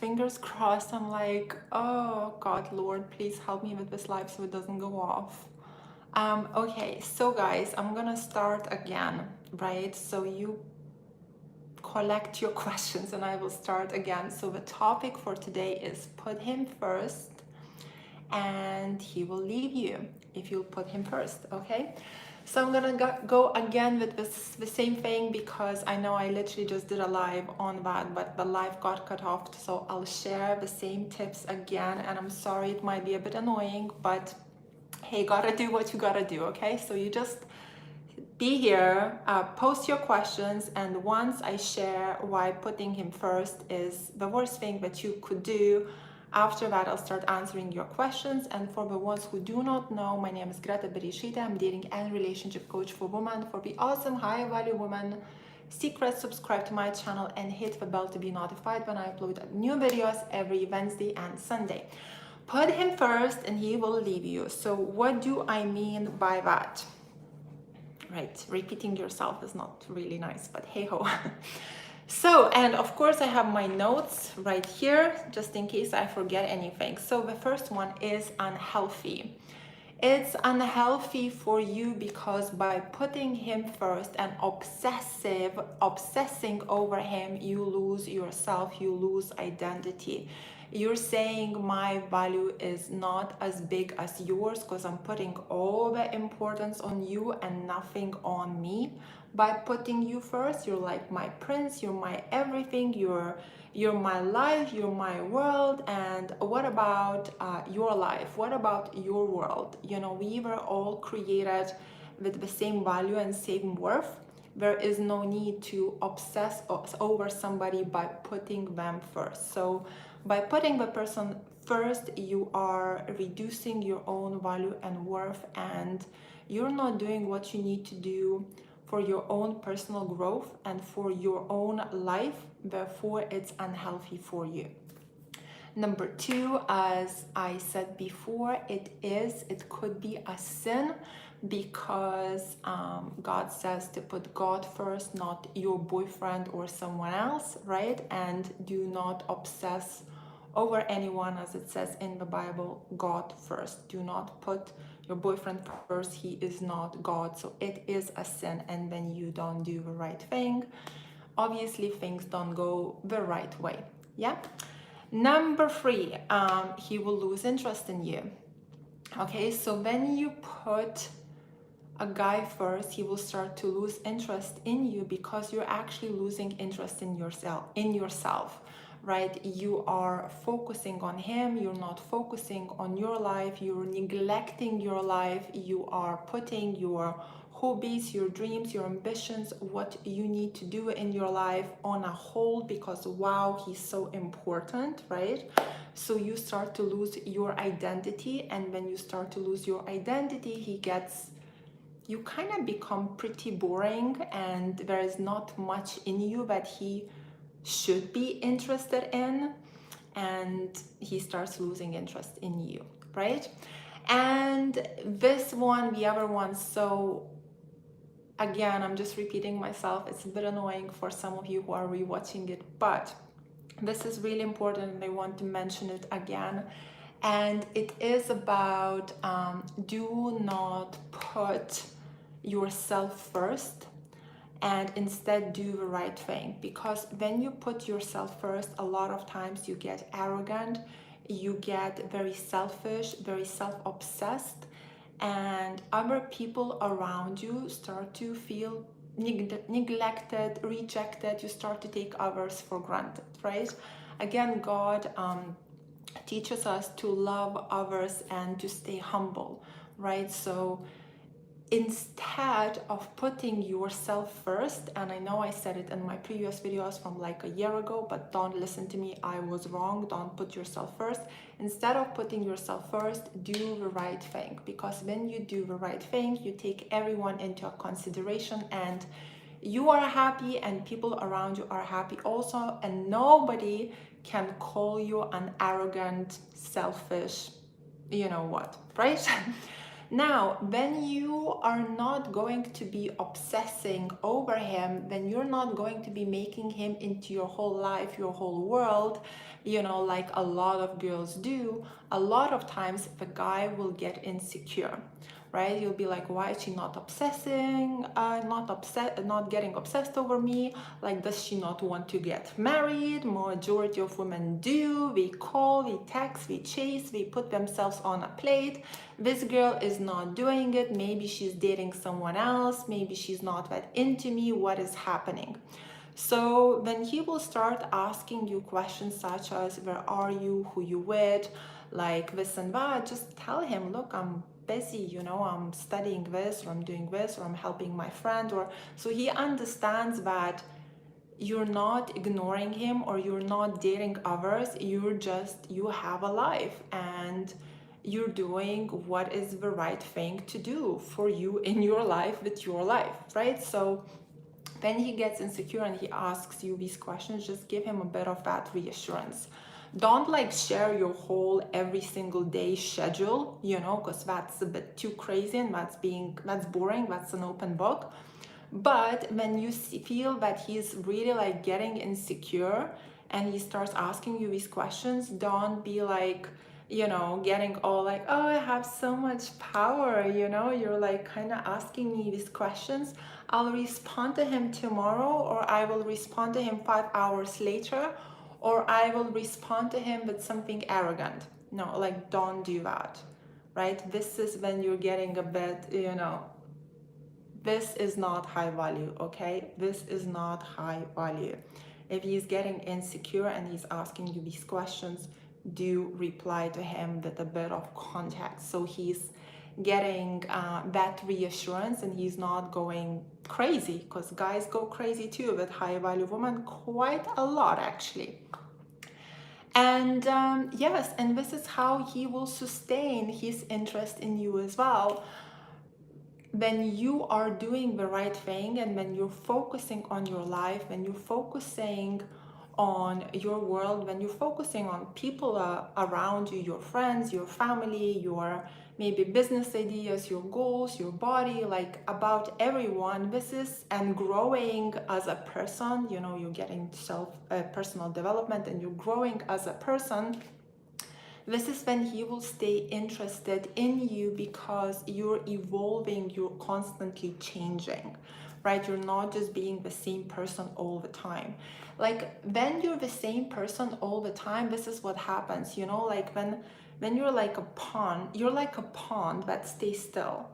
fingers crossed. I'm like, oh God, Lord, please help me with this live so it doesn't go off. Okay, so guys, I'm gonna start again, right? So you collect your questions and I will start again. So the topic for today is put him first and he will leave you if you put him first, okay? So I'm gonna go again with the same thing because I know I literally just did a live on that, but the live got cut off. So I'll share the same tips again, and I'm sorry it might be a bit annoying, but hey, gotta do what you gotta do, okay? So you just be here, post your questions, and once I share why putting him first is the worst thing that you could do, after that I'll start answering your questions. And for the ones who do not know, my name is Greta Berishita. I'm dating and relationship coach for women. For the awesome high value women secrets, subscribe to my channel and hit the bell to be notified when I upload new videos every Wednesday and Sunday. Put him first and he will leave you. So what do I mean by that? Right, repeating yourself is not really nice, but hey ho. So, and of course I have my notes right here just in case I forget anything. So the first one is unhealthy. It's unhealthy for you because by putting him first and obsessing over him, you lose yourself, you lose identity. You're saying my value is not as big as yours because I'm putting all the importance on you and nothing on me. By putting you first, you're like my prince, you're my everything, you're my life, you're my world. And what about your life? What about your world? You know, we were all created with the same value and same worth. There is no need to obsess over somebody by putting them first. So by putting the person first, you are reducing your own value and worth, and you're not doing what you need to do for your own personal growth and for your own life. Therefore, it's unhealthy for you. Number two, as I said before, it could be a sin because God says to put God first, not your boyfriend or someone else, right? And do not obsess over anyone, as it says in the Bible, God first. Do not put your boyfriend first, he is not God. So it is a sin, and when you don't do the right thing, obviously things don't go the right way. Yeah. Number three, he will lose interest in you. Okay, so when you put a guy first, he will start to lose interest in you because you're actually losing interest in yourself, right? You are focusing on him, you're not focusing on your life, you're neglecting your life, you are putting your hobbies, your dreams, your ambitions, what you need to do in your life on a hold because wow, he's so important, right? So you start to lose your identity, and when you start to lose your identity, you kind of become pretty boring, and there is not much in you that he should be interested in, and he starts losing interest in you, right? And the other one, so again, I'm just repeating myself. It's a bit annoying for some of you who are rewatching it, but this is really important and I want to mention it again. And it is about do not put yourself first and instead do the right thing. Because when you put yourself first, a lot of times you get arrogant, you get very selfish, very self-obsessed, and other people around you start to feel neglected, rejected. You start to take others for granted, right? Again, God teaches us to love others and to stay humble, right? So instead of putting yourself first, and I know I said it in my previous videos from like a year ago, but don't listen to me, I was wrong. Don't put yourself first. Instead of putting yourself first, do the right thing, because when you do the right thing, you take everyone into consideration and you are happy and people around you are happy also, and nobody can call you an arrogant, selfish, you know what, right? Now, when you are not going to be obsessing over him, when you're not going to be making him into your whole life, your whole world, like a lot of girls do, a lot of times the guy will get insecure, right? You'll be like, why is she not obsessing, not getting obsessed over me? Like, does she not want to get married? Majority of women do. We call, we text, we chase, we put themselves on a plate. This girl is not doing it. Maybe she's dating someone else. Maybe she's not that into me. What is happening? So then he will start asking you questions such as, where are you, who you with, like this and that. Just tell him, look, I'm busy, I'm studying this, or I'm doing this, or I'm helping my friend, or so he understands that you're not ignoring him or you're not dating others. You have a life and you're doing what is the right thing to do for you in your life with your life, right? So when he gets insecure and he asks you these questions, just give him a bit of that reassurance. Don't like share your whole every single day schedule, because that's a bit too crazy and that's boring, that's an open book. But when you feel that he's really like getting insecure and he starts asking you these questions, don't be like, getting all like, oh, I have so much power, you're like kind of asking me these questions. I'll respond to him tomorrow, or I will respond to him 5 hours later, or I will respond to him with something arrogant. No, like, don't do that, right? This is when you're getting a bit, this is not high value, okay? This is not high value. If he's getting insecure and he's asking you these questions, do reply to him with a bit of context, so he's getting that reassurance and he's not going crazy, because guys go crazy too with high value women, quite a lot actually. And yes, and this is how he will sustain his interest in you as well. When you are doing the right thing and when you're focusing on your life, when you're focusing on your world, when you're focusing on people around you, your friends, your family, your maybe business ideas, your goals, your body, like about everyone, and growing as a person, you're getting personal development and you're growing as a person. This is when he will stay interested in you, because you're evolving, you're constantly changing, right? You're not just being the same person all the time. Like, when you're the same person all the time, this is what happens, like when you're like a pond, that stays still.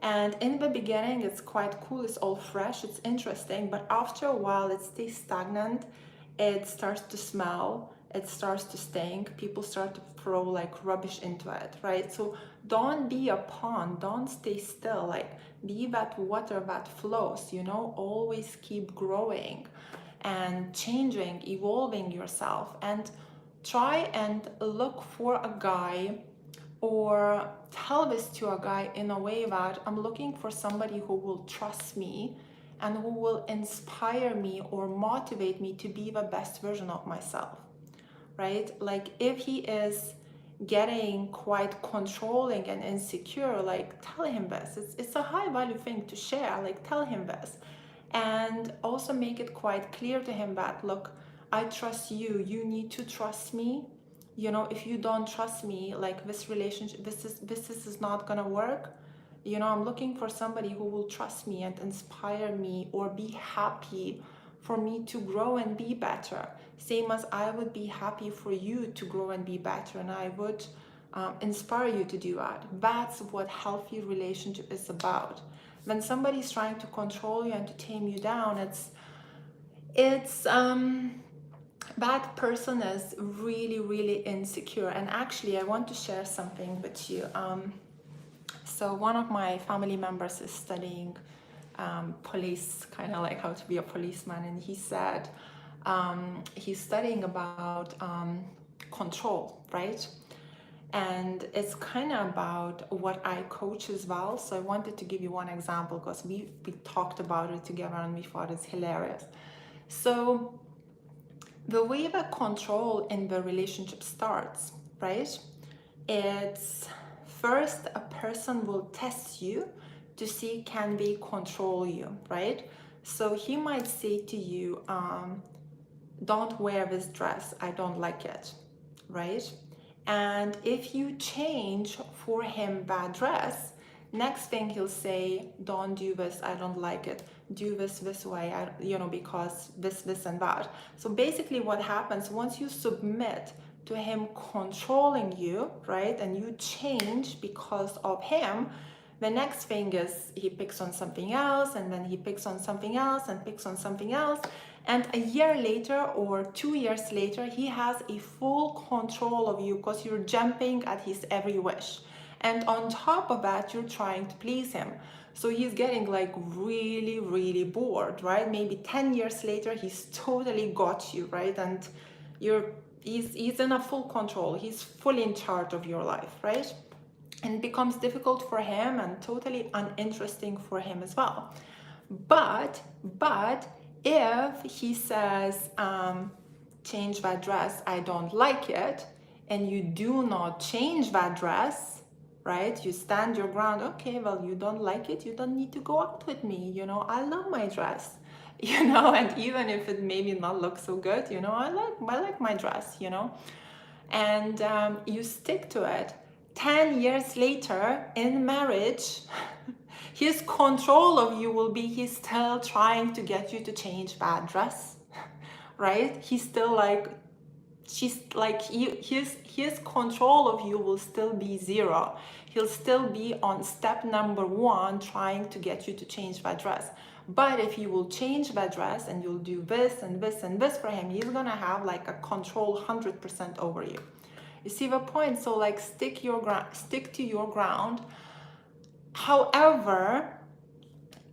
And in the beginning, it's quite cool, it's all fresh, it's interesting, but after a while, it stays stagnant, it starts to smell, it starts to stink, people start to throw like rubbish into it, right? So don't be a pond, don't stay still, like be that water that flows, always keep growing and changing, evolving yourself, and try and look for a guy, or tell this to a guy in a way that I'm looking for somebody who will trust me and who will inspire me or motivate me to be the best version of myself, right? Like, if he is getting quite controlling and insecure, like, tell him this. It's a high value thing to share, like, tell him this. And also make it quite clear to him that, look, I trust you, you need to trust me. If you don't trust me, like, this relationship, this is not gonna work. I'm looking for somebody who will trust me and inspire me or be happy for me to grow and be better. Same as I would be happy for you to grow and be better, and I would inspire you to do that. That's what healthy relationship is about. When somebody's trying to control you and to tame you down, it's that person is really, really insecure. And actually, I want to share something with you. So one of my family members is studying police, kind of like how to be a policeman, and he said he's studying about control, right? And it's kind of about what I coach as well. So I wanted to give you one example, because we talked about it together and we thought it's hilarious. So the way that control in the relationship starts, right? It's first a person will test you to see can they control you, right? So he might say to you, don't wear this dress, I don't like it, right? And if you change for him bad dress, next thing he'll say, don't do this, I don't like it, do this way, because this and that. So basically what happens once you submit to him controlling you, right, and you change because of him, the next thing is he picks on something else, and then he picks on something else and picks on something else. And a year later or 2 years later, he has a full control of you because you're jumping at his every wish. And on top of that, you're trying to please him. So he's getting like really, really bored, right? Maybe 10 years later, he's totally got you, right? And he's in a full control. He's fully in charge of your life, right? And it becomes difficult for him and totally uninteresting for him as well. But if he says, change that dress, I don't like it, and you do not change that dress, right? You stand your ground, okay, well, you don't like it, you don't need to go out with me, I love my dress, and even if it maybe not look so good, I like my dress, and you stick to it. 10 years later in marriage, his control of you will be he's still trying to get you to change that dress, right? He's still his control of you will still be zero. He'll still be on step number 1 trying to get you to change that dress. But if you will change that dress and you'll do this and this and this for him, he's gonna have like a control 100% over you. You see the point? So like stick to your ground. However,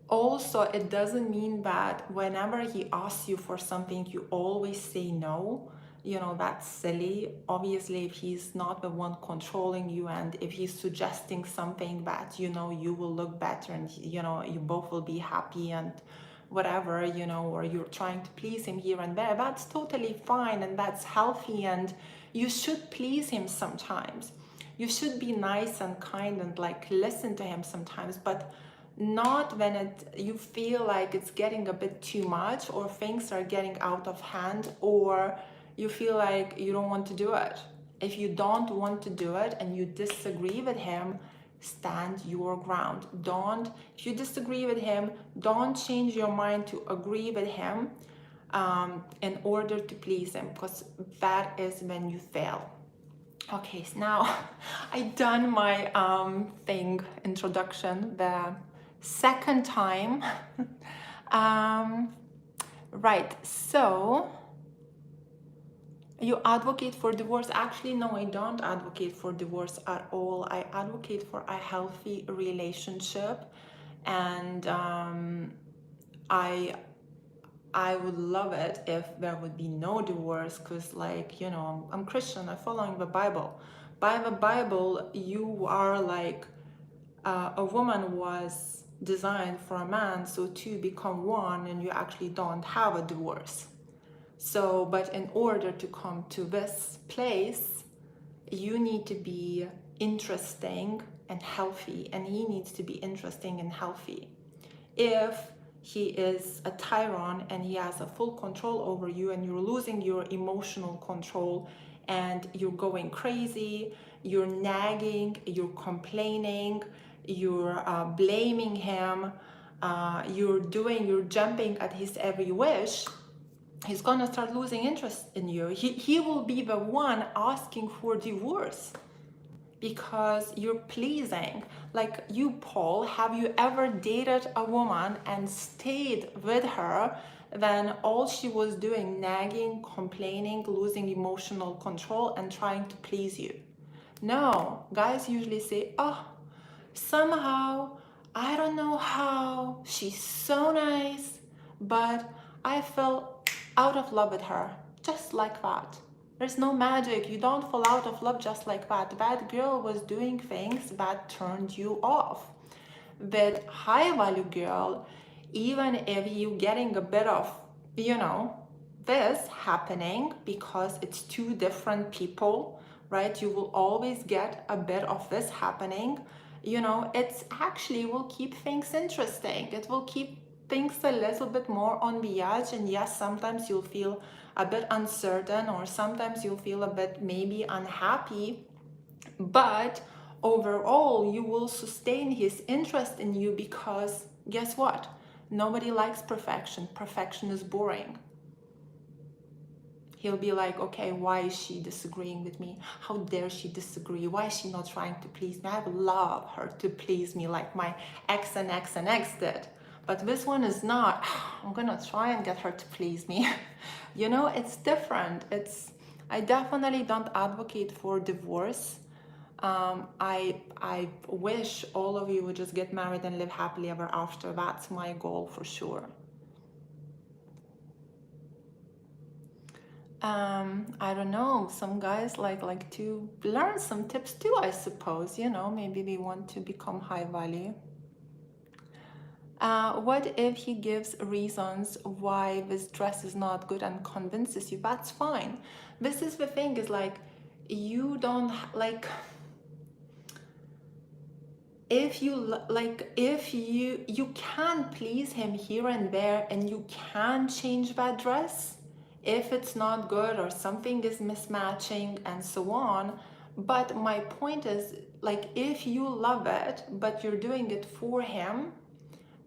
also it doesn't mean that whenever he asks you for something, you always say no. That's silly. Obviously, if he's not the one controlling you and if he's suggesting something that, you will look better and, you both will be happy and whatever, or you're trying to please him here and there, that's totally fine and that's healthy, and you should please him sometimes. You should be nice and kind and like listen to him sometimes, but not when you feel like it's getting a bit too much or things are getting out of hand or you feel like you don't want to do it. If you don't want to do it and you disagree with him, stand your ground. If you disagree with him, don't change your mind to agree with him in order to please him, because that is when you fail. Okay, so now I done my introduction the second time. Right, so you advocate for divorce? Actually, no, I don't advocate for divorce at all. I advocate for a healthy relationship, and I would love it if there would be no divorce, because I'm Christian, I'm following the Bible. By the Bible, you are like a woman was designed for a man, so two become one, and you actually don't have a divorce. So, but in order to come to this place, you need to be interesting and healthy, and he needs to be interesting and healthy. If he is a tyrant and he has a full control over you and you're losing your emotional control and you're going crazy, you're nagging, you're complaining, you're blaming him, you're jumping at his every wish, he's gonna start losing interest in you. He will be the one asking for divorce because you're pleasing. Like you, Paul, have you ever dated a woman and stayed with her then all she was doing nagging, complaining, losing emotional control and trying to please you? No, guys usually say, oh, somehow, I don't know how, she's so nice, but I fell out of love with her, just like that. There's no magic. You don't fall out of love just like that. That girl was doing things that turned you off. With high value girl, even if you're getting a bit of, this happening because it's two different people right? You will always get a bit of this happening. You know, it's actually will keep things interesting. It will keep things a little bit more on the edge. And yes, sometimes you'll feel a bit uncertain, or sometimes you'll feel a bit maybe unhappy, but overall you will sustain his interest in you, because guess what? Nobody likes perfection. Perfection is boring. He'll be like, okay, why is she disagreeing with me? How dare she disagree? Why is she not trying to please me? I would love her to please me like my ex and ex and ex did. But this one is not. I'm gonna try and get her to please me. You know, it's different. I definitely don't advocate for divorce. I wish all of you would just get married and live happily ever after. That's my goal for sure. I don't know, some guys like to learn some tips too, I suppose, you know, maybe they want to become high value. What if he gives reasons why this dress is not good and convinces you? That's fine. This is the thing, is like, you don't like, if you can please him here and there, and you can change that dress if it's not good or something is mismatching and so on. But my point is, like, if you love it but you're doing it for him,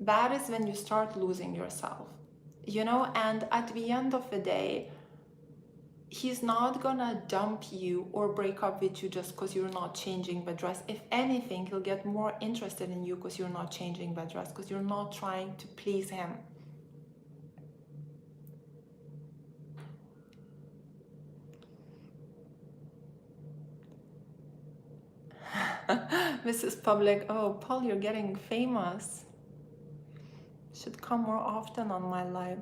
that is when you start losing yourself, you know. And at the end of the day, he's not gonna dump you or break up with you just because you're not changing the dress. If anything, he'll get more interested in you because you're not changing the dress, because you're not trying to please him. This is public. Oh, Paul, you're getting famous. Should come more often on my live.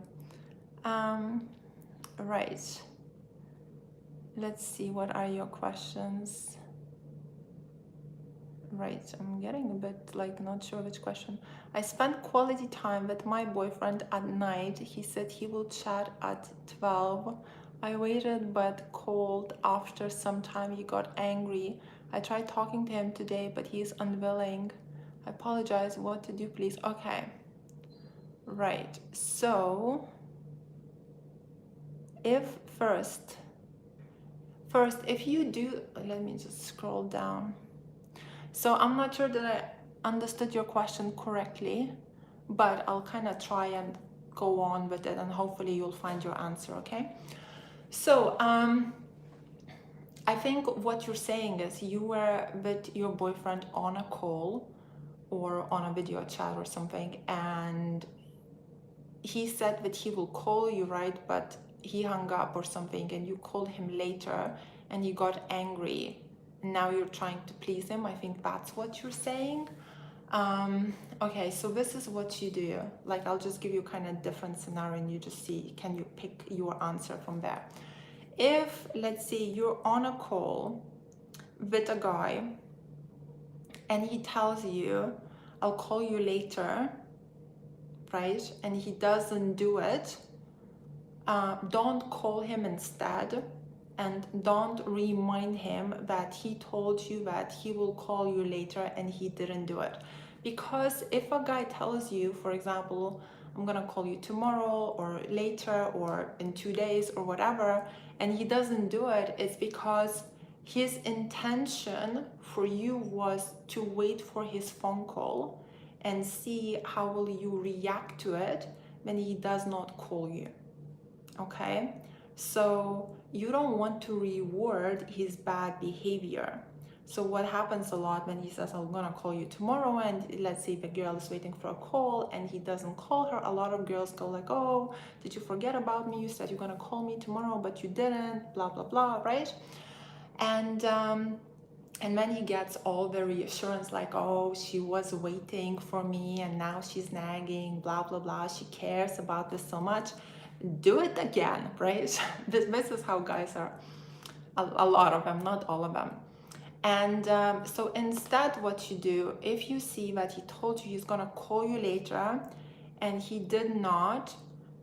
Right. Let's see, what are your questions? Right, I'm getting a bit like not sure which question. I spent quality time with my boyfriend at night. He said he will chat at 12. I waited but called after some time. He got angry. I tried talking to him today, but he is unwilling. I apologize. What to do, please? Okay. Right. So, first, if you do, let me just scroll down. So I'm not sure that I understood your question correctly, but I'll kind of try and go on with it, and hopefully you'll find your answer, okay? So I think what you're saying is you were with your boyfriend on a call or on a video chat or something, and he said that he will call you, right? But he hung up or something, and you called him later and he got angry. Now you're trying to please him. I think that's what you're saying. Okay, so this is what you do. Like, I'll just give you kind of different scenario, and you just see, can you pick your answer from there? If, let's say, you're on a call with a guy and he tells you, I'll call you later, right? And he doesn't do it, don't call him instead, and don't remind him that he told you that he will call you later and he didn't do it. Because if a guy tells you, for example, I'm gonna call you tomorrow or later or in 2 days or whatever, and he doesn't do it, it's because his intention for you was to wait for his phone call and see how will you react to it when he does not call you. Okay, so you don't want to reward his bad behavior. So what happens a lot when he says, I'm gonna call you tomorrow, and let's say the girl is waiting for a call and he doesn't call her, a lot of girls go like, oh, did you forget about me? You said you're gonna call me tomorrow, but you didn't, blah, blah, blah, right? And then he gets all the reassurance like, oh, she was waiting for me and now she's nagging, blah, blah, blah. She cares about this so much. Do it again, right? This is how guys are. A lot of them, not all of them. And so instead what you do, if you see that he told you he's gonna call you later and he did not,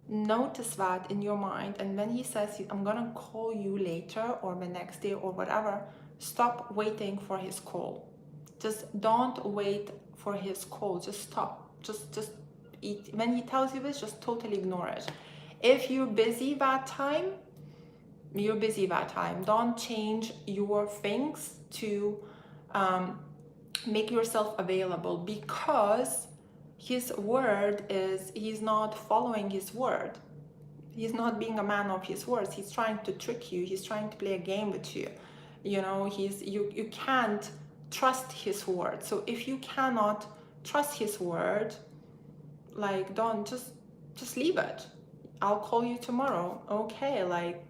notice that in your mind, and when he says, I'm gonna call you later or the next day or whatever, stop waiting for his call. Just don't wait for his call. Just stop. Just eat. When he tells you this, just totally ignore it. If you're busy that time, you're busy that time. Don't change your things to make yourself available, because his word is, he's not following his word. He's not being a man of his words. He's trying to trick you. He's trying to play a game with you. You know, you can't trust his word. So if you cannot trust his word, like, don't, just leave it. I'll call you tomorrow. Okay, like,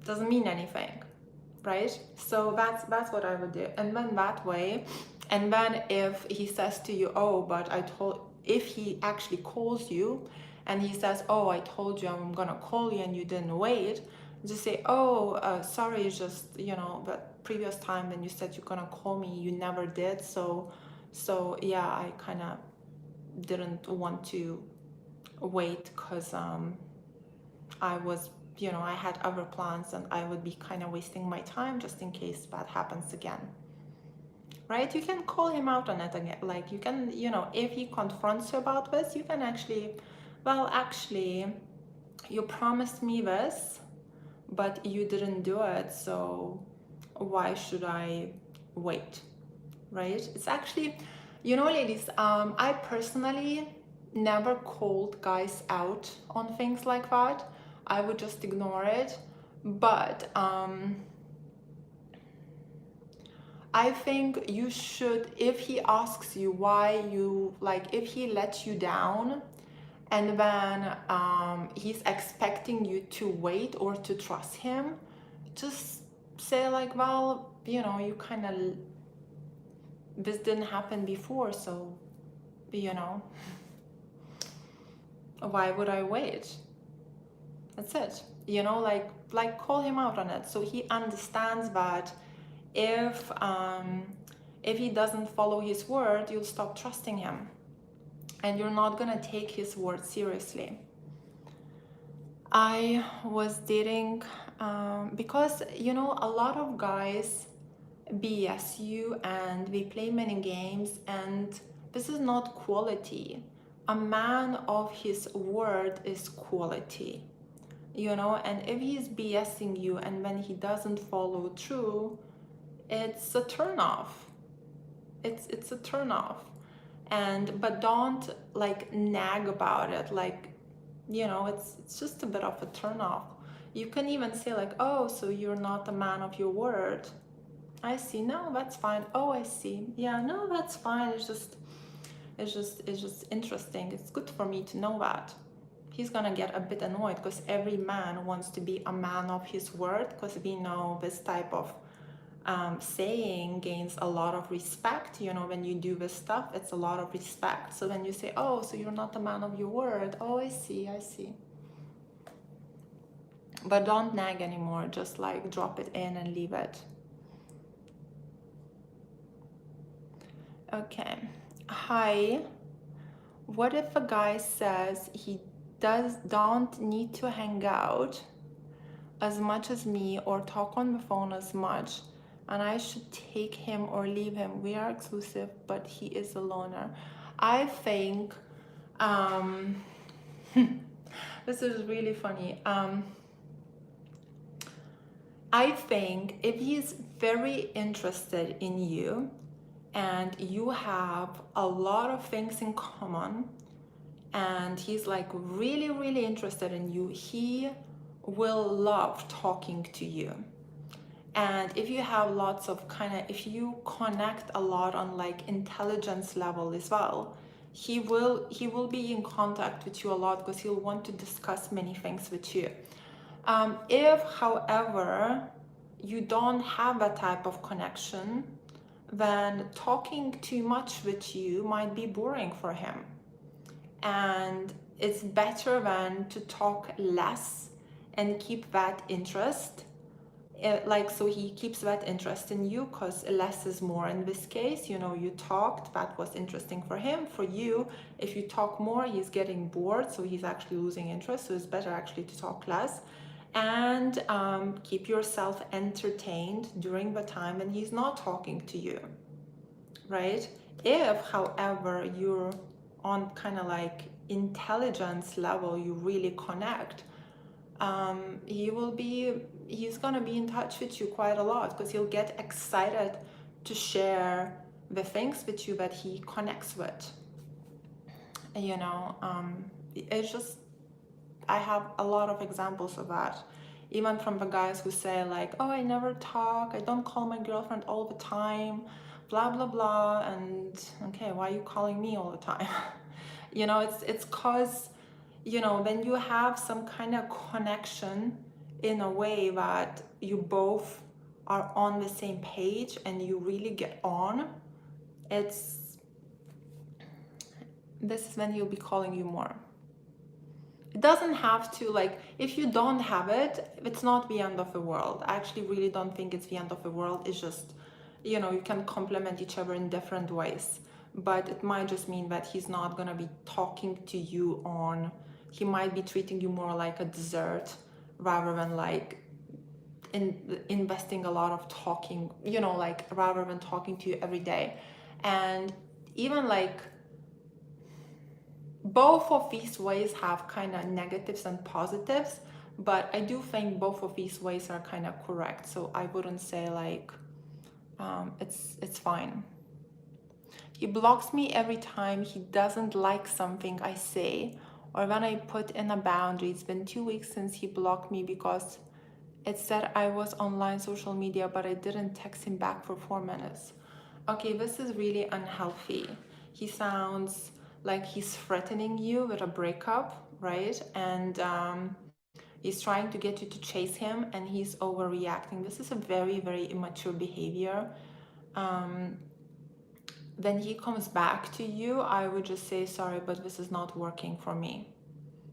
doesn't mean anything, right? So that's what I would do. And then that way, and then if he says to you, oh, but if he actually calls you and he says, oh, I told you I'm gonna call you and you didn't wait, just say, oh, sorry, just, you know, the previous time when you said you're gonna call me, you never did. So yeah, I kind of didn't want to wait because I was, you know, I had other plans and I would be kind of wasting my time just in case that happens again. Right? You can call him out on it again. Like, you can, you know, if he confronts you about this, you can actually, well, actually, you promised me this, but you didn't do it. So why should I wait? Right? It's actually, you know, ladies, I personally never called guys out on things like that. I would just ignore it. But I think you should, if he asks you why you, like, if he lets you down and then he's expecting you to wait or to trust him, just say like, well, you know, you kind of, this didn't happen before, so, you know, why would I wait? That's it. You know, like call him out on it so he understands that if he doesn't follow his word, you'll stop trusting him and you're not gonna take his word seriously. I was dating because, you know, a lot of guys BS you and they play many games, and this is not quality. A man of his word is quality, you know, and if he's BSing you and when he doesn't follow through, it's a turn off. It's a turn off. But don't like nag about it, like, you know, it's just a bit of a turn off. You can even say like, oh, so you're not a man of your word. I see. No, that's fine. Oh, I see. Yeah, no, that's fine. It's just interesting. It's good for me to know that. He's gonna get a bit annoyed because every man wants to be a man of his word, because we know this type of saying gains a lot of respect. You know, when you do this stuff, it's a lot of respect. So when you say, oh, so you're not a man of your word. Oh, I see. But don't nag anymore. Just like drop it in and leave it. Okay. Hi. What if a guy says he don't need to hang out as much as me or talk on the phone as much, and I should take him or leave him? We are exclusive, but he is a loner. I think this is really funny. I think if he's very interested in you and you have a lot of things in common and he's like really, really interested in you, he will love talking to you. And if you have lots of if you connect a lot on like intelligence level as well, he will be in contact with you a lot because he'll want to discuss many things with you. If, however, you don't have that type of connection, then talking too much with you might be boring for him. And it's better than to talk less and keep that interest like, so he keeps that interest in you because less is more in this case. You know, you talked, that was interesting for him. For you, if you talk more, he's getting bored, so he's actually losing interest. So it's better actually to talk less, and keep yourself entertained during the time when he's not talking to you, right? If, however, you're on kind of like intelligence level, you really connect, he's gonna be in touch with you quite a lot, because he'll get excited to share the things with you that he connects with. You know, it's just, I have a lot of examples of that, even from the guys who say like, oh, I never talk, I don't call my girlfriend all the time, blah blah blah. And okay, why are you calling me all the time? You know, it's cause, you know, when you have some kind of connection in a way that you both are on the same page and you really get on, this is when he'll be calling you more. It doesn't have to, like, if you don't have it, it's not the end of the world. I actually really don't think it's the end of the world. It's just, you know, you can complement each other in different ways. But it might just mean that he's not gonna be talking to you on, he might be treating you more like a dessert rather than like investing a lot of talking, you know, like rather than talking to you every day. And even like, both of these ways have kind of negatives and positives, but I do think both of these ways are kind of correct. So I wouldn't say like it's fine. He blocks me every time he doesn't like something I say or when I put in a boundary. It's been 2 weeks since he blocked me because it said I was online social media, but I didn't text him back for 4 minutes. Okay, this is really unhealthy. He sounds like he's threatening you with a breakup, right? And he's trying to get you to chase him, and he's overreacting. This is a very, very immature behavior. When he comes back to you, I would just say, sorry, but this is not working for me.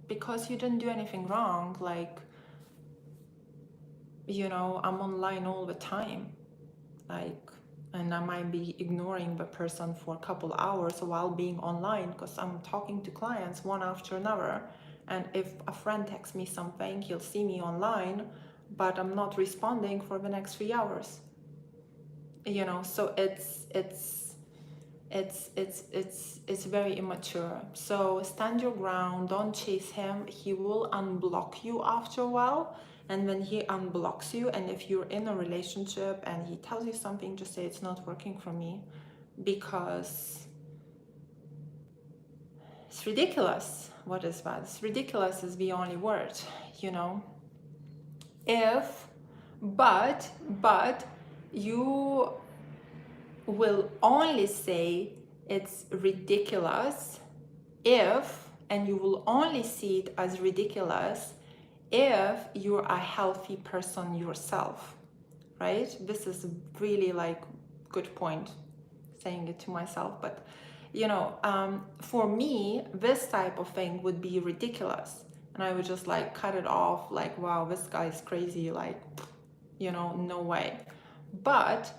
Because you didn't do anything wrong. Like, you know, I'm online all the time. Like, and I might be ignoring the person for a couple hours while being online because I'm talking to clients one after another. And if a friend texts me something, he'll see me online, but I'm not responding for the next 3 hours. You know, so it's very immature. So stand your ground, don't chase him. He will unblock you after a while. And when he unblocks you, and if you're in a relationship and he tells you something, just say it's not working for me, because it's ridiculous. What is that? It's ridiculous is the only word, you know. But you will only say it's ridiculous if, and you will only see it as ridiculous if you're a healthy person yourself, right? This is really like good point, saying it to myself, but you know, for me, this type of thing would be ridiculous, and I would just like cut it off, like, wow, this guy's crazy, like, you know, no way. But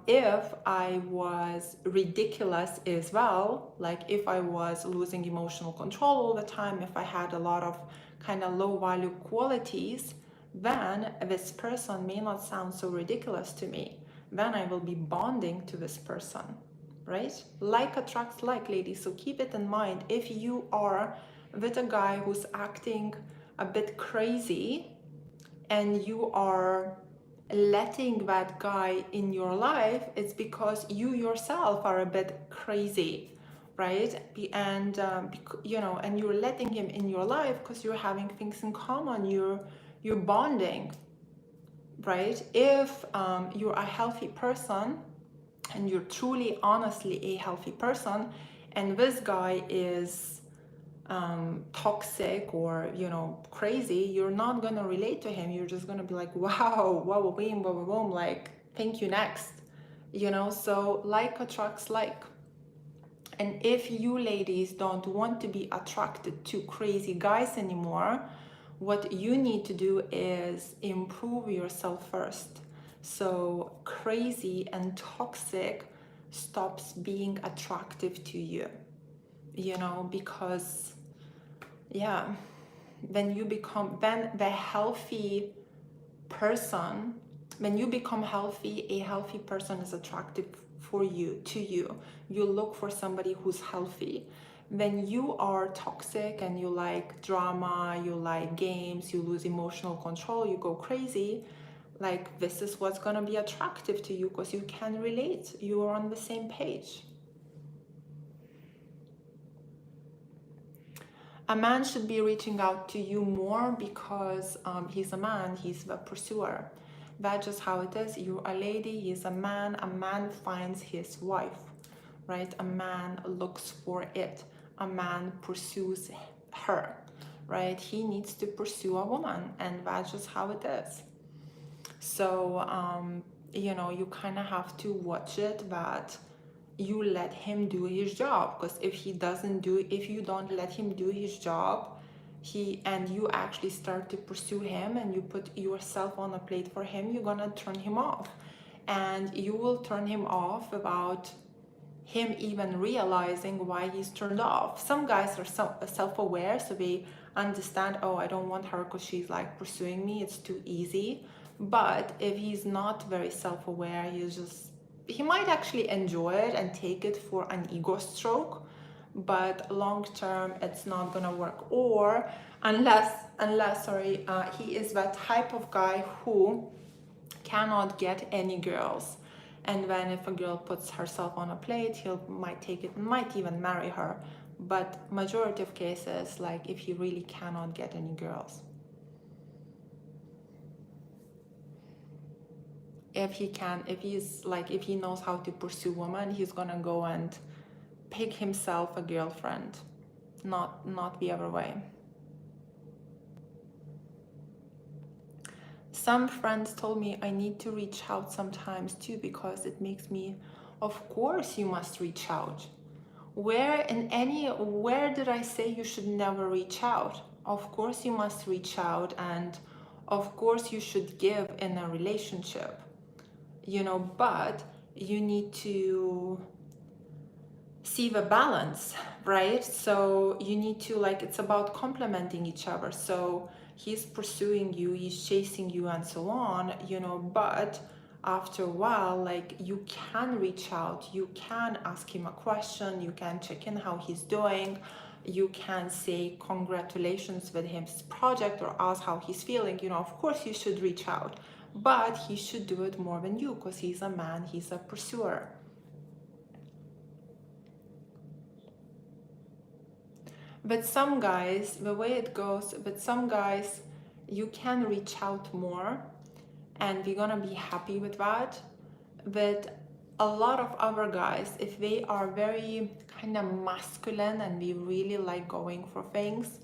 if I was ridiculous as well, like if I was losing emotional control all the time, if I had a lot of kind of low value qualities, then this person may not sound so ridiculous to me. Then I will be bonding to this person, right? Like attracts like, ladies. So keep it in mind. If you are with a guy who's acting a bit crazy and you are letting that guy in your life, it's because you yourself are a bit crazy, right? And you know, and you're letting him in your life because you're having things in common, you're bonding, right? If you're a healthy person and you're truly honestly a healthy person, and this guy is toxic or, you know, crazy, you're not gonna relate to him. You're just gonna be like, wow, wow, boom, boom, boom, like, thank you, next, you know. So like attracts like. And if you ladies don't want to be attracted to crazy guys anymore, what you need to do is improve yourself first. So crazy and toxic stops being attractive to you, you know, because yeah, when you become, when the healthy person, when you become healthy, a healthy person is attractive for you, to you. You look for somebody who's healthy. When you are toxic and you like drama, you like games, you lose emotional control, you go crazy, like this is what's gonna be attractive to you because you can relate, you are on the same page. A man should be reaching out to you more because he's a man, he's the pursuer. That's just how it is. You're a lady, he's a man. A man finds his wife, right? A man looks for it. A man pursues her, right? He needs to pursue a woman, and that's just how it is. So, you know, you kind of have to watch it that you let him do his job, because if you don't let him do his job, and you actually start to pursue him and you put yourself on a plate for him, you're gonna turn him off, and you will turn him off without him even realizing why he's turned off. Some guys are self-aware, so they understand, oh, I don't want her because she's like pursuing me, it's too easy. But if he's not very self-aware, he might actually enjoy it and take it for an ego stroke, but long term it's not gonna work. Or unless he is that type of guy who cannot get any girls, and then if a girl puts herself on a plate, might take it, might even marry her. But majority of cases, like if he really cannot get any girls, if he knows how to pursue women, he's gonna go and pick himself a girlfriend, not the other way. Some friends told me I need to reach out sometimes too because it makes me, of course you must reach out. Where did I say you should never reach out? Of course you must reach out, and of course you should give in a relationship, you know, but you need to see the balance, right? So you need to, like, it's about complementing each other. So he's pursuing you, he's chasing you and so on, you know, but after a while, like, you can reach out, you can ask him a question, you can check in how he's doing, you can say congratulations with his project or ask how he's feeling, you know. Of course you should reach out, but he should do it more than you because he's a man, he's a pursuer. But some guys, the way it goes, but some guys, you can reach out more and we're gonna be happy with that. But a lot of other guys, if they are very kind of masculine and we really like going for things,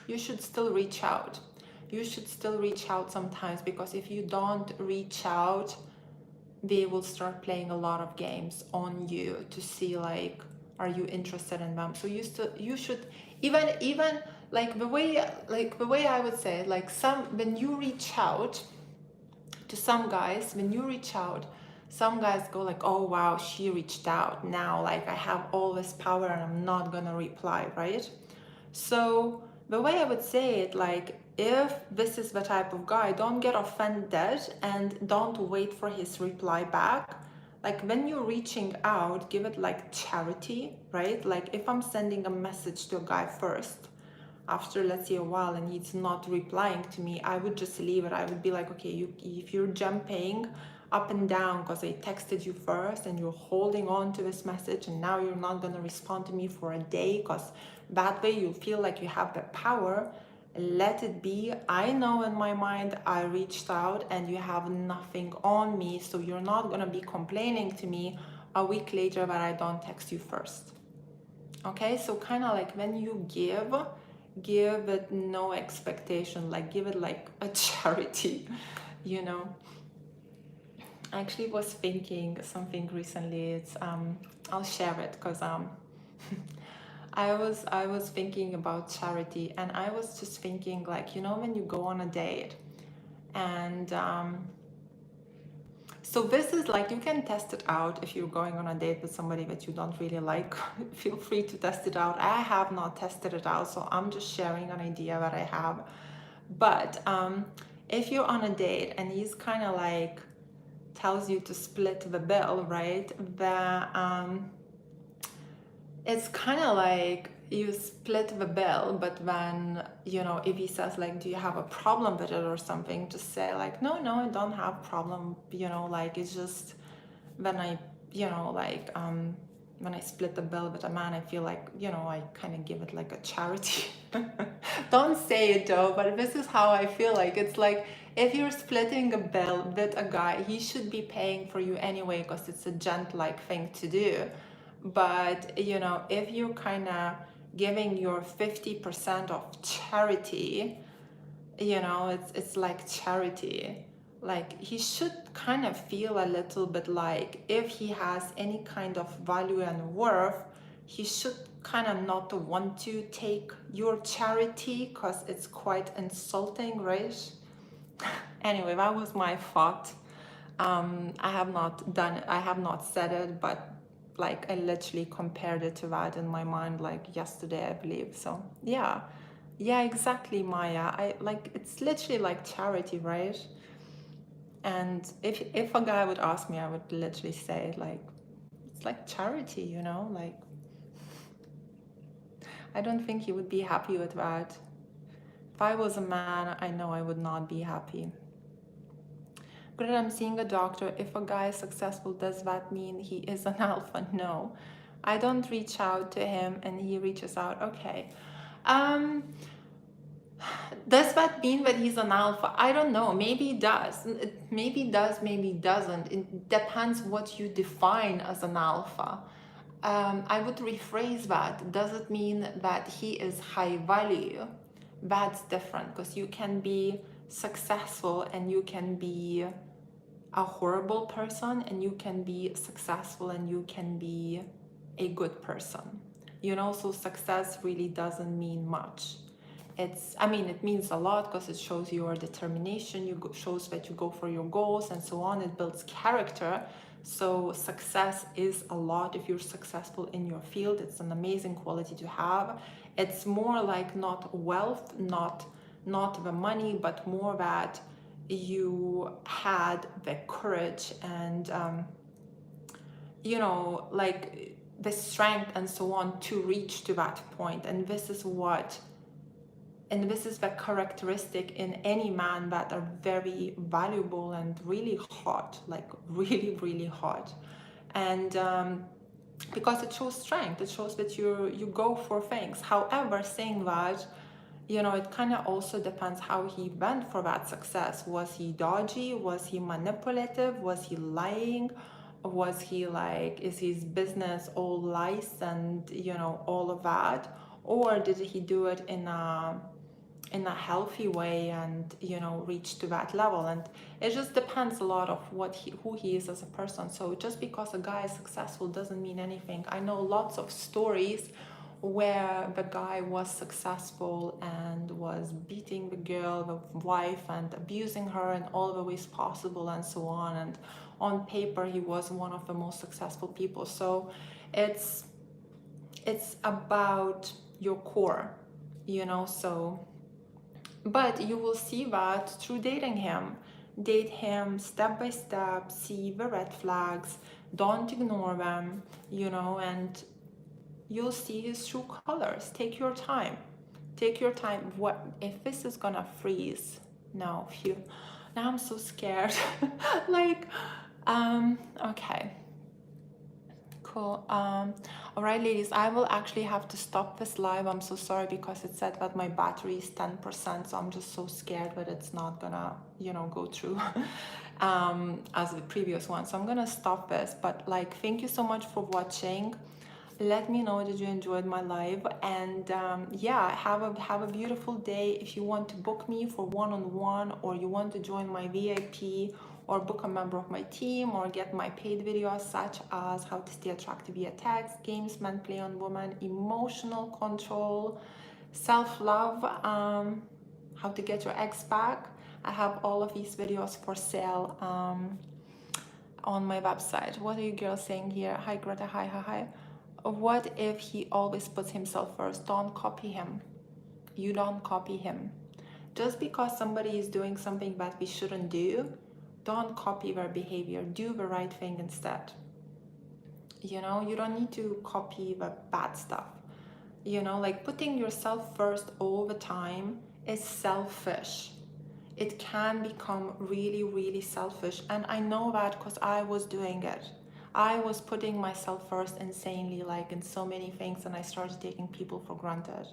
you should still reach out. You should still reach out sometimes, because if you don't reach out, they will start playing a lot of games on you to see, like, are you interested in them? So you should even like the way I would say, like, when you reach out to some guys, some guys go like, oh wow, she reached out, now like I have all this power and I'm not gonna reply, right? So the way I would say it, like, if this is the type of guy, don't get offended and don't wait for his reply back. Like, when you're reaching out, give it like charity, right? Like, if I'm sending a message to a guy first, after let's say a while, and he's not replying to me, I would just leave it. I would be like, okay, if you're jumping up and down because I texted you first and you're holding on to this message and now you're not going to respond to me for a day because that way you feel like you have the power, let it be. I know in my mind I reached out and you have nothing on me, so you're not going to be complaining to me a week later that I don't text you first. Okay, so kind of like when you give it no expectation, like give it like a charity, you know. I actually was thinking something recently. It's I'll share it because I was thinking about charity, and I was just thinking, like, when you go on a date, and so this is like, you can test it out if you're going on a date with somebody that you don't really like. Feel free to test it out. I have not tested it out, so I'm just sharing an idea that I have. But if you're on a date and he's kind of like tells you to split the bill, right? It's kind of like you split the bill, but then, if he says like, do you have a problem with it or something, just say like, no, I don't have problem, like, it's just when I, when I split the bill with a man, I feel like, I kind of give it like a charity. Don't say it though, but this is how I feel like. It's like, if you're splitting a bill with a guy, he should be paying for you anyway, because it's a gent-like thing to do. But, if you're kind of giving your 50% of charity, it's like charity. Like, he should kind of feel a little bit like, if he has any kind of value and worth, he should kind of not want to take your charity, because it's quite insulting, right? Anyway, that was my thought. I have not said it, but like, I literally compared it to that in my mind, like yesterday, I believe. So yeah, exactly, Maya. I like, it's literally like charity, right? And if a guy would ask me, I would literally say like, it's like charity, like, I don't think he would be happy with that. If I was a man, I know I would not be happy. But I'm seeing a doctor. If a guy is successful, does that mean he is an alpha? No. I don't reach out to him and he reaches out. Okay. Does that mean that he's an alpha? I don't know. Maybe it does. Maybe it does, maybe it doesn't. It depends what you define as an alpha. I would rephrase that. Does it mean that he is high value? That's different, because you can be successful and you can be a horrible person, and you can be successful and you can be a good person. So success really doesn't mean much. It means a lot, because it shows your determination, shows that you go for your goals and so on. It builds character. So success is a lot. If you're successful in your field, it's an amazing quality to have. It's more like, not wealth, not the money, but more that you had the courage and like the strength and so on to reach to that point. And this is the characteristic in any man that are very valuable and really hot, like really, really hot. And because it shows strength, it shows that you go for things. However, saying that, it kind of also depends how he went for that success. Was he dodgy? Was he manipulative? Was he lying? Was he like, is his business all lies and, all of that? Or did he do it in a healthy way and, reach to that level? And it just depends a lot of who he is as a person. So just because a guy is successful doesn't mean anything. I know lots of stories where the guy was successful and was beating the girl, the wife, and abusing her in all the ways possible and so on. And on paper, he was one of the most successful people. So it's about your core, so. But you will see that through dating him. Date him step by step, see the red flags, don't ignore them, and you'll see his true colors. Take your time. What if this is gonna freeze? No, phew. Now I'm so scared. Like, okay. Cool. All right, ladies, I will actually have to stop this live. I'm so sorry, because it said that my battery is 10%, so I'm just so scared that it's not gonna, go through as the previous one. So I'm gonna stop this. But like, thank you so much for watching. Let me know that you enjoyed my live, and yeah, have a beautiful day. If you want to book me for one-on-one, or you want to join my VIP or book a member of my team, or get my paid videos such as how to stay attractive via text, games men play on women, emotional control, self-love, how to get your ex back. I have all of these videos for sale on my website. What are you girls saying here? Hi Greta, hi, hi, hi. What if he always puts himself first? Don't copy him. You don't copy him. Just because somebody is doing something that we shouldn't do, don't copy their behavior. Do the right thing instead. You know, you don't need to copy the bad stuff. You know, like putting yourself first all the time is selfish. It can become really, really selfish. And I know that because I was doing it. I was putting myself first insanely, like in so many things, and I started taking people for granted.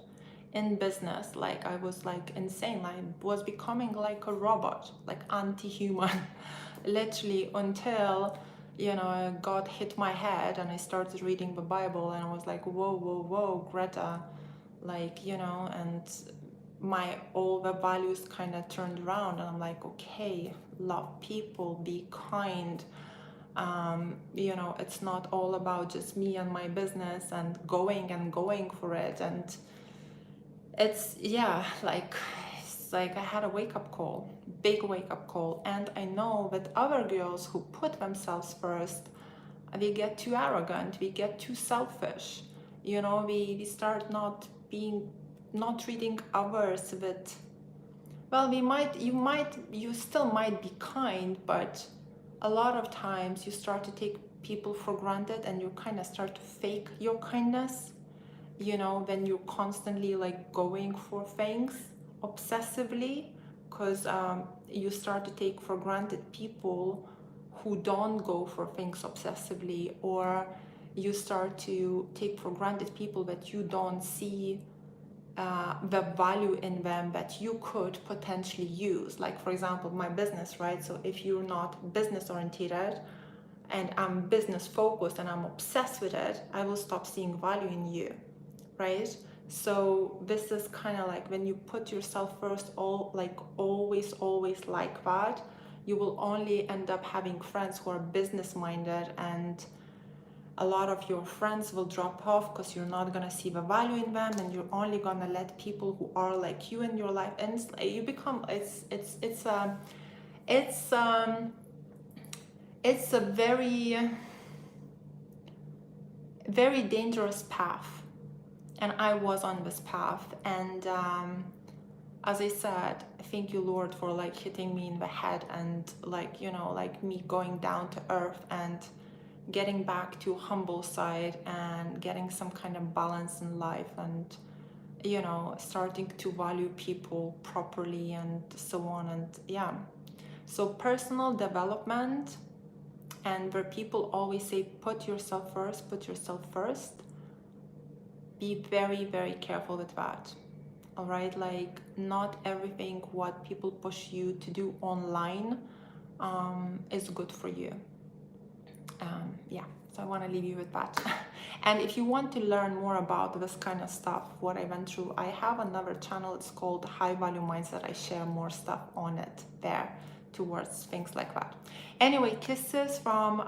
In business, like I was like insane. I was becoming like a robot, like anti-human, literally, until, you know, God hit my head and I started reading the Bible, and I was like, whoa, whoa, whoa, Greta, like, you know, and my all the values kind of turned around, and I'm like, okay, love people, be kind. You know, it's not all about just me and my business and going for it. And it's, yeah, like, it's like I had a wake-up call, big wake-up call. And I know that other girls who put themselves first, we get too arrogant, we get too selfish, you know, we start not treating others with, well, you still might be kind, but a lot of times you start to take people for granted, and you kind of start to fake your kindness, you know, when you're constantly like going for things obsessively, because you start to take for granted people who don't go for things obsessively, or you start to take for granted people that you don't see the value in them that you could potentially use. Like, for example, my business, right? So if you're not business oriented and I'm business focused and I'm obsessed with it, I will stop seeing value in you, right? So this is kind of like when you put yourself first, always like that, you will only end up having friends who are business minded, and a lot of your friends will drop off because you're not gonna see the value in them, and you're only gonna let people who are like you in your life, and you become, it's a very, very dangerous path, and I was on this path. And as I said, thank you, Lord, for like hitting me in the head, and like, you know, like me going down to earth and getting back to humble side and getting some kind of balance in life, and, you know, starting to value people properly and so on. And yeah, so personal development, and where people always say put yourself first, be very, very careful with that. All right, like not everything what people push you to do online is good for you. Yeah, so I want to leave you with that. And if you want to learn more about this kind of stuff, what I went through, I have another channel. It's called High Value Mindset. I share more stuff on it there towards things like that. Anyway, kisses from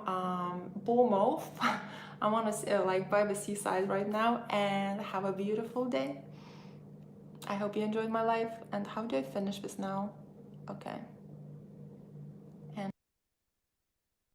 Bournemouth. I want to like by the seaside right now, and have a beautiful day. I hope you enjoyed my life. And how do I finish this now? Okay.